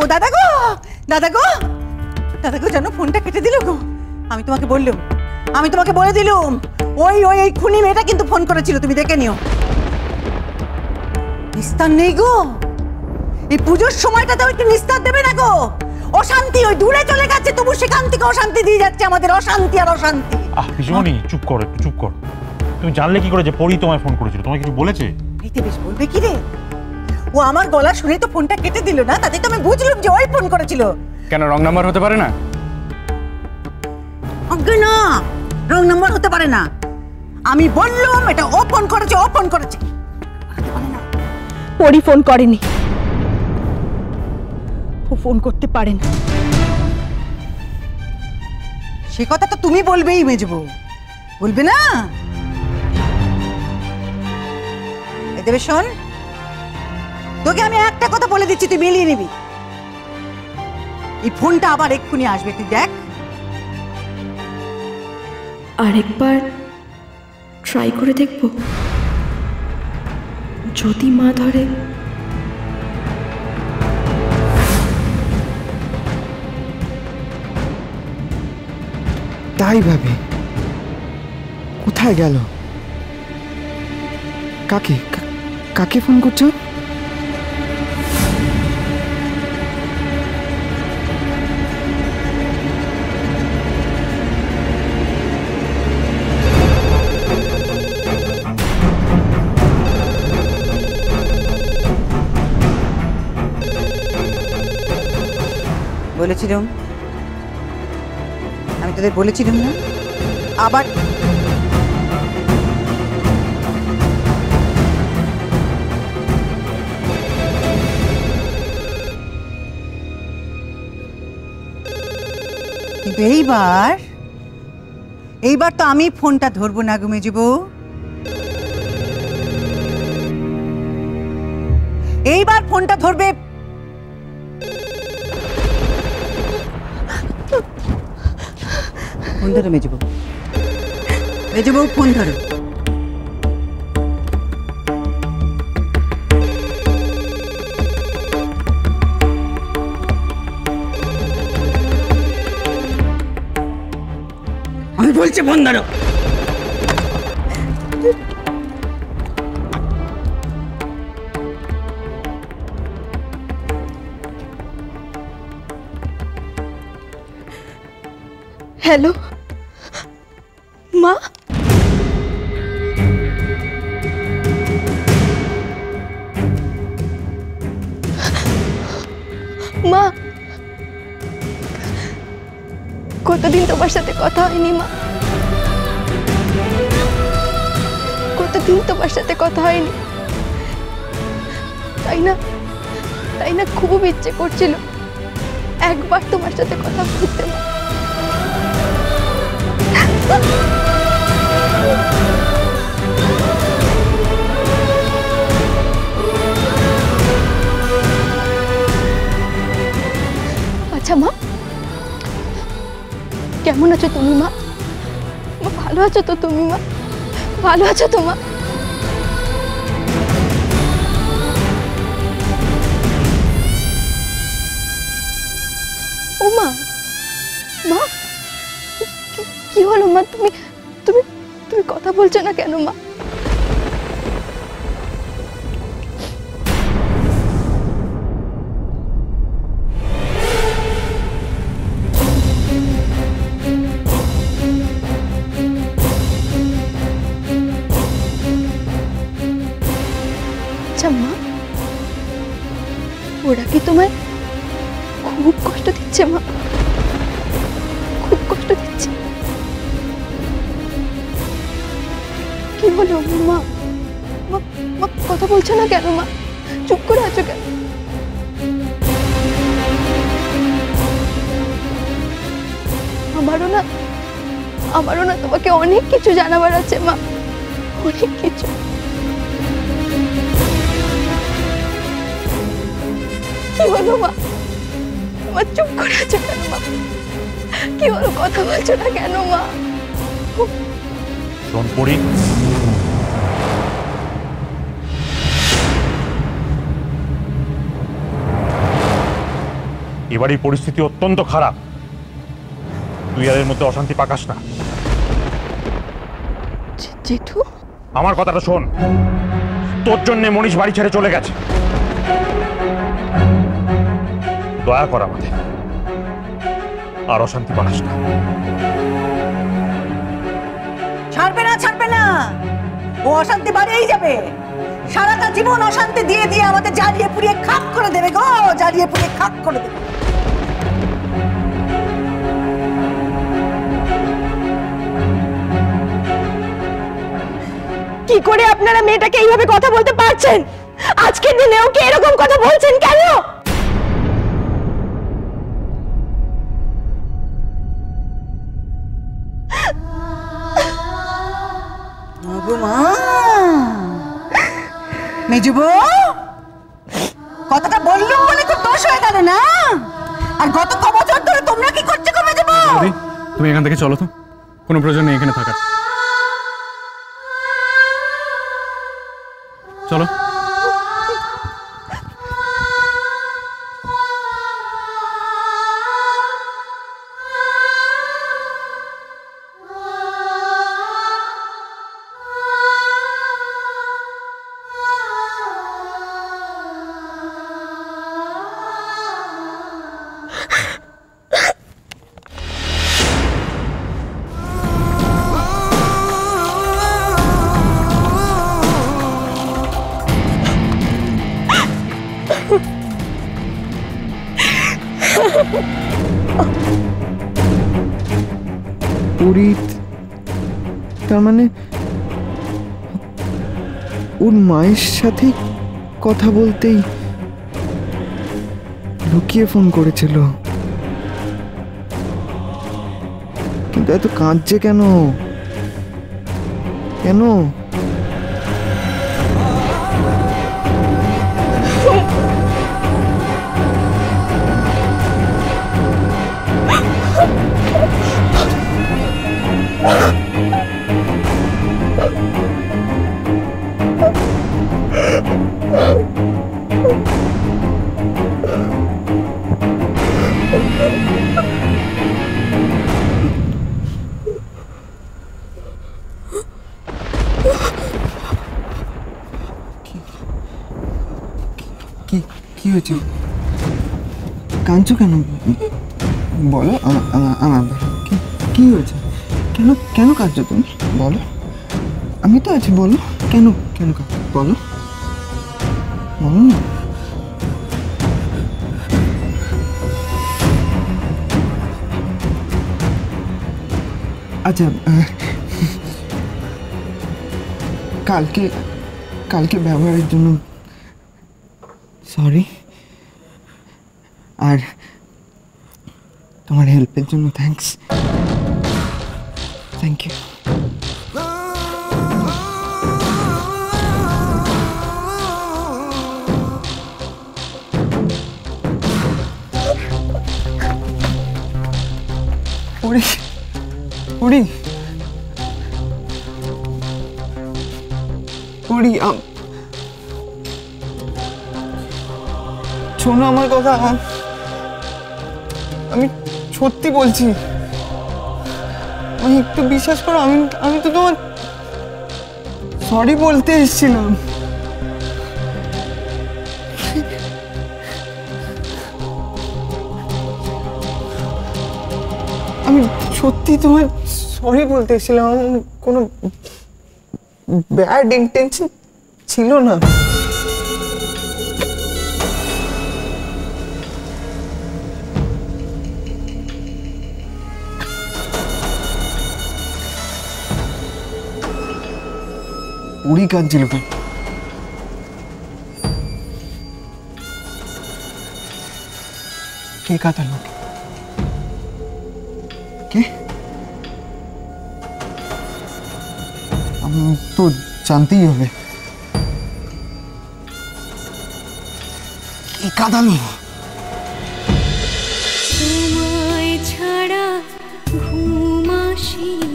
ও দাদা গো, দাদা গো, দাদা গো, জানো ফোনটা কেটে দিল গো। আমি তোমাকে বলে দিলুম ওই ওই এই খুনি মেয়েটা কিন্তু ফোন করেছিল, তুমি দেখে নিও। নিস্তার নেই গো, এই পুজোর সময়টাতেও একটু নিস্তার দেবে না গো। অশান্তি ওই দূরে চলে গেছে, তবু সেখান থেকে অশান্তি দিয়ে যাচ্ছে আমাদের, অশান্তি আর অশান্তি। পিসমণি চুপ করো, একটু চুপ করো। তুমি জানলে কি করে যে পরি তোমায় ফোন করেছিল? তোমায় কিছু বলেছে? এইতে বেশ বলবে কি রে, ও আমার গলা শুনে তো ফোনটা কেটে দিল না, তাতে তো আমি বুঝলাম যে ওই ফোন করেছিল। কেন, রং নাম্বার হতে পারে না? আগে না, রং নাম্বার হতে পারে না। আমি বললাম এটা ও ফোন করেছে, ও ফোন করেছে। পরি ফোন করেনি, ও ফোন করতে পারে না। সে কথা তো তুমি বলবেই মেজবু, বলবে না? এই দেবে শোন, তোকে আমি একটা কথা বলে দিচ্ছি, তুই মিলিয়ে নিবি। এই ফোনটা আবার এক্ষুনি আসবে, তুই দেখ। আরেকবার ট্রাই করে দেখব, যদি মা ধরে। তাই ভাবি, কোথায় গেল? কাকে ফোন করছো? বলেছিলাম, আমি তোদের বলেছিলাম না? আবার কিন্তু এইবার তো আমি ফোনটা ধরবো না গো মেজবু। এইবার ফোনটা ধরবে। ফোন ধরো মেজবু, মেজবু ফোন ধরো। আমি বলছি ফোন ধরো। হ্যালো মা, মা কতদিন তোমার সাথে কথা হয়নি মা, কতদিন তোমার সাথে কথা হয়নি। তাই না খুব ইচ্ছে করছিল একবার তোমার সাথে কথা বলতে। আচ্ছা মা, কেমন আছো তুমি মা? ভালো আছো তো তুমি মা? ভালো আছো তো মা? ও মা, মা কি হলো মা? তুমি তুমি তুমি কথা বলছো না কেন মা? আচ্ছা মা, ওরা কি তোমায় খুব কষ্ট দিচ্ছে মা? খুব কষ্ট দিচ্ছে? কি হলো মা? মা কথা বলছো না কেন মা? চুপ করে আছো কেন? আমারও না তোমাকে অনেক কিছু জানাবার আছে মা, অনেক কিছু। কি হলো মা? মা চুপ করে আছো কেন মা? কি হলো, কথা বলছো না কেন মা? শোন পরি, এবারই পরিস্থিতি অত্যন্ত খারাপ, তুই আর এর মধ্যে অশান্তি পাকাস না। জেঠু, আমার কথাটা শোন, তোর জন্য মনীষ বাড়ি ছেড়ে চলে গেছে। দয়া কর আমাদের, আর অশান্তি পাকাস না। ছাড়বে না, ছাড়বে না, ও অশান্তি বাড়িয়েই যাবে। সারাটা জীবন অশান্তি দিয়ে দিয়ে আমাদের জ্বালিয়ে পুড়িয়ে খাক করে দেবে গো, জ্বালিয়ে পুড়িয়ে খাক করে দেবে। কি করে আপনারা মেয়েটাকে এইভাবে কথা বলতে পারছেন? আজকের দিনে ওকে এরকম কথা বলছেন কেন? মেজুবো, কথাটা বললুম বলে খুব দোষ হয়ে গেল না? আর গত ক বছর ধরে তোমরা কি করছো গো মেজুবো? তুমি এখান থেকে চলো তো, কোনো প্রয়োজন নেই এখানে থাকার। চলো। পরীত, তার মানে ওর মায়ের সাথে কথা বলতেই লুকিয়ে ফোন করেছিল। কিন্তু এত কাঁদছে কেন? কেন? কি হয়েছে? কাঁদছো কেন? বলো, আমার কি হয়েছে? কেন কেন কাঁদছো তুমি? বলো, আমি তো আছি। বলো, কেন কেন বলো, বলো না। আচ্ছা, কালকে ব্যবহারের জন্য সরি, আর তোমার হেল্পের জন্য থ্যাঙ্কস। Thank you. শোনো আমার কথা, আমি সত্যি বলছি, আমি একটু বিশ্বাস করো। আমি তো তোমার সরি বলতে এসেছিলাম। আমি সত্যি তোমার সরি বলতে এসেছিলাম, কোনো ব্যাড ইন্টেনশন ছিল না। উড়ি কাঁদছিল। কে কাঁদালো? কে? তো জানতেই হবে কে কাঁদালো। তোমায় ছাড়া ঘুম আসে না।